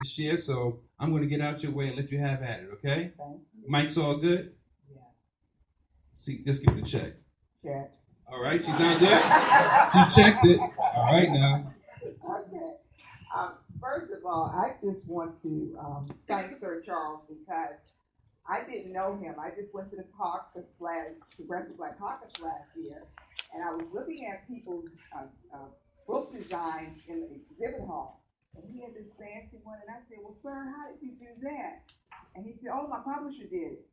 share, so I'm going to get out your way and let you have at it, okay? Thank you. Mike's all good? Yes. See, let's give it a check. Check. All right, she sound good? She checked it. All right, now. Okay. First of all, I just want to thank Sir Charles because I didn't know him. I just went to the Progressive Black Caucus last year, and I was looking at people's book designs in the exhibit hall, and he had this fancy one, and I said, well, sir, how did you do that? And he said, oh, my publisher did it.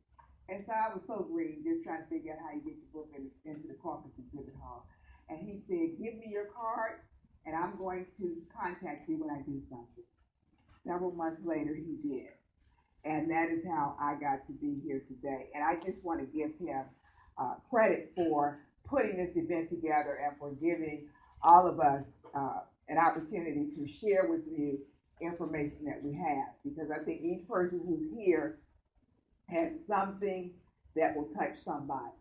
And so I was so green, just trying to figure out how you get your book into the caucus exhibit hall. And he said, give me your card, and I'm going to contact you when I do something. Several months later, he did. And that is how I got to be here today. And I just want to give him credit for putting this event together and for giving all of us an opportunity to share with you information that we have. Because I think each person who's here has something that will touch somebody.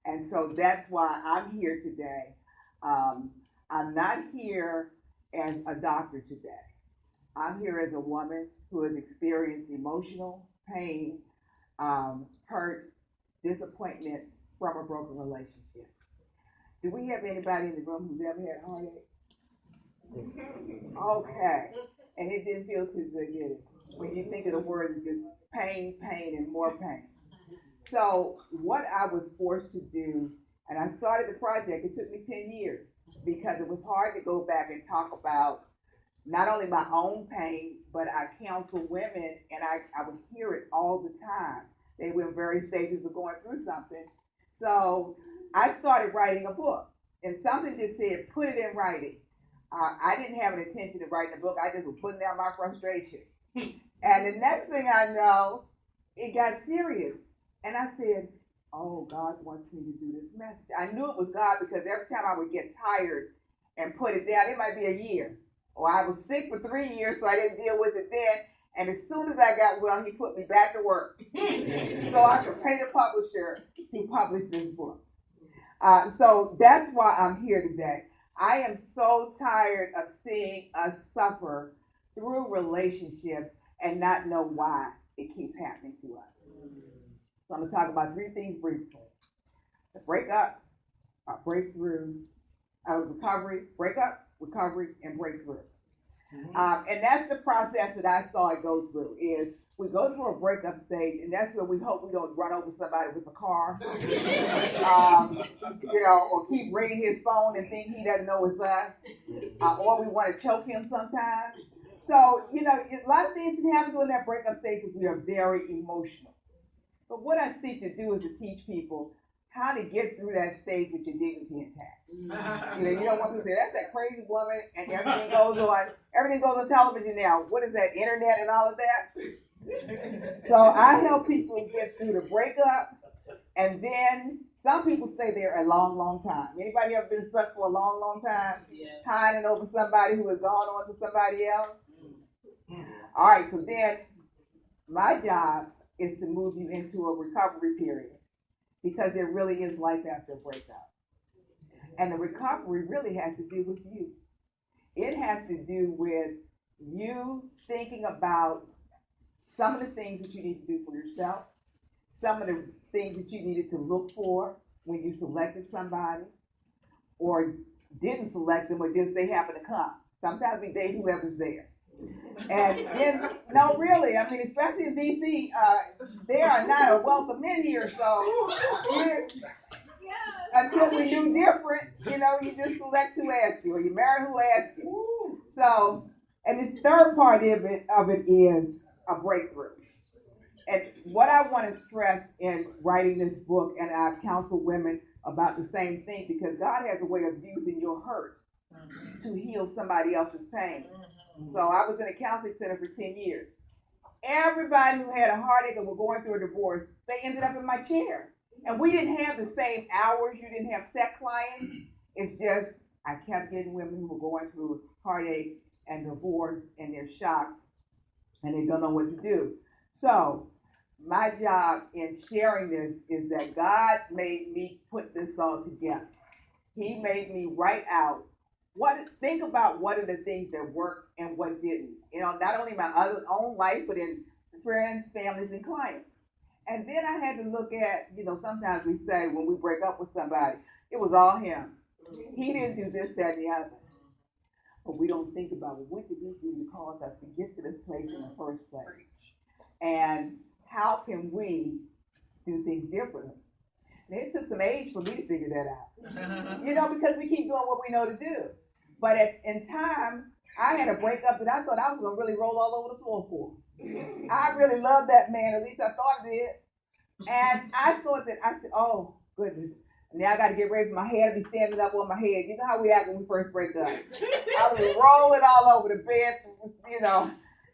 And so that's why I'm here today. I'm not here as a doctor today. I'm here as a woman who has experienced emotional pain, hurt, disappointment from a broken relationship. Do we have anybody in the room who's ever had a heartache? Okay. And it didn't feel too good, did it? When you think of the words, it's just pain, pain, and more pain. So what I was forced to do, and I started the project, it took me 10 years because it was hard to go back and talk about not only my own pain, but I counsel women, and I would hear it all the time. They were in various stages of going through something. So I started writing a book, and something just said, put it in writing. I didn't have an intention of writing a book. I just was putting down my frustration. And the next thing I know, it got serious. And I said, oh, God wants me to do this message. I knew it was God because every time I would get tired and put it down, it might be a year. Or I was sick for 3 years, so I didn't deal with it then. And as soon as I got well, he put me back to work so I could pay the publisher to publish this book. So that's why I'm here today. I am so tired of seeing us suffer through relationships and not know why it keeps happening to us. So I'm going to talk about 3 things briefly. The breakup, breakthrough, recovery, breakup, recovery, and breakthrough. And that's the process that I saw it go through, is we go through a breakup stage, and that's where we hope we don't run over somebody with a car, or keep ringing his phone and think he doesn't know it's us, or we want to choke him sometimes. So, a lot of things can happen during that breakup stage because we are very emotional. But what I seek to do is to teach people how to get through that stage with your dignity intact. You don't want people to say, that's that crazy woman, and everything goes on television now. What is that, internet and all of that? So I help people get through the breakup, and then some people stay there a long, long time. Anybody ever been stuck for a long, long time? Yeah. Pining over somebody who has gone on to somebody else? All right, so then my job is to move you into a recovery period, because there really is life after a breakup. And the recovery really has to do with you. It has to do with you thinking about some of the things that you need to do for yourself, some of the things that you needed to look for when you selected somebody, or didn't select them, or just they happen to come. Sometimes we date whoever's there. And then, no, really, I mean, especially in D.C., there are not a wealth of men here, so until we knew different, you just select who asks you, or you marry who asks you. So, and the third part of it is a breakthrough. And what I want to stress in writing this book, and I've counseled women about the same thing, because God has a way of using your hurt to heal somebody else's pain. So I was in a counseling center for 10 years. Everybody who had a heartache or were going through a divorce, they ended up in my chair. And we didn't have the same hours. You didn't have set clients. It's just I kept getting women who were going through heartache and divorce, and they're shocked and they don't know what to do. So my job in sharing this is that God made me put this all together. He made me write out Think about what are the things that worked and what didn't. Not only in my own life, but in friends, families, and clients. And then I had to look at, sometimes we say when we break up with somebody, it was all him. He didn't do this, that, and the other. But we don't think about, well, what did he do to cause us to get to this place in the first place? And how can we do things differently? And it took some age for me to figure that out. Because we keep doing what we know to do. But in time, I had a breakup that I thought I was going to really roll all over the floor for. I really loved that man, at least I thought I did. And I said, oh, goodness. Now I got to get ready for my hair to be standing up on my head. You know how we act when we first break up. I was rolling all over the bed,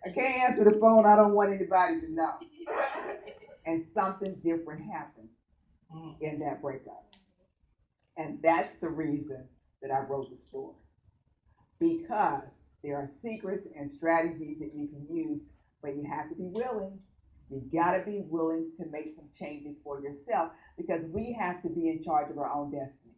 I can't answer the phone. I don't want anybody to know. And something different happened in that breakup. And that's the reason that I wrote the story. Because there are secrets and strategies that you can use, but you have to be willing. You got to be willing to make some changes for yourself, because we have to be in charge of our own destiny.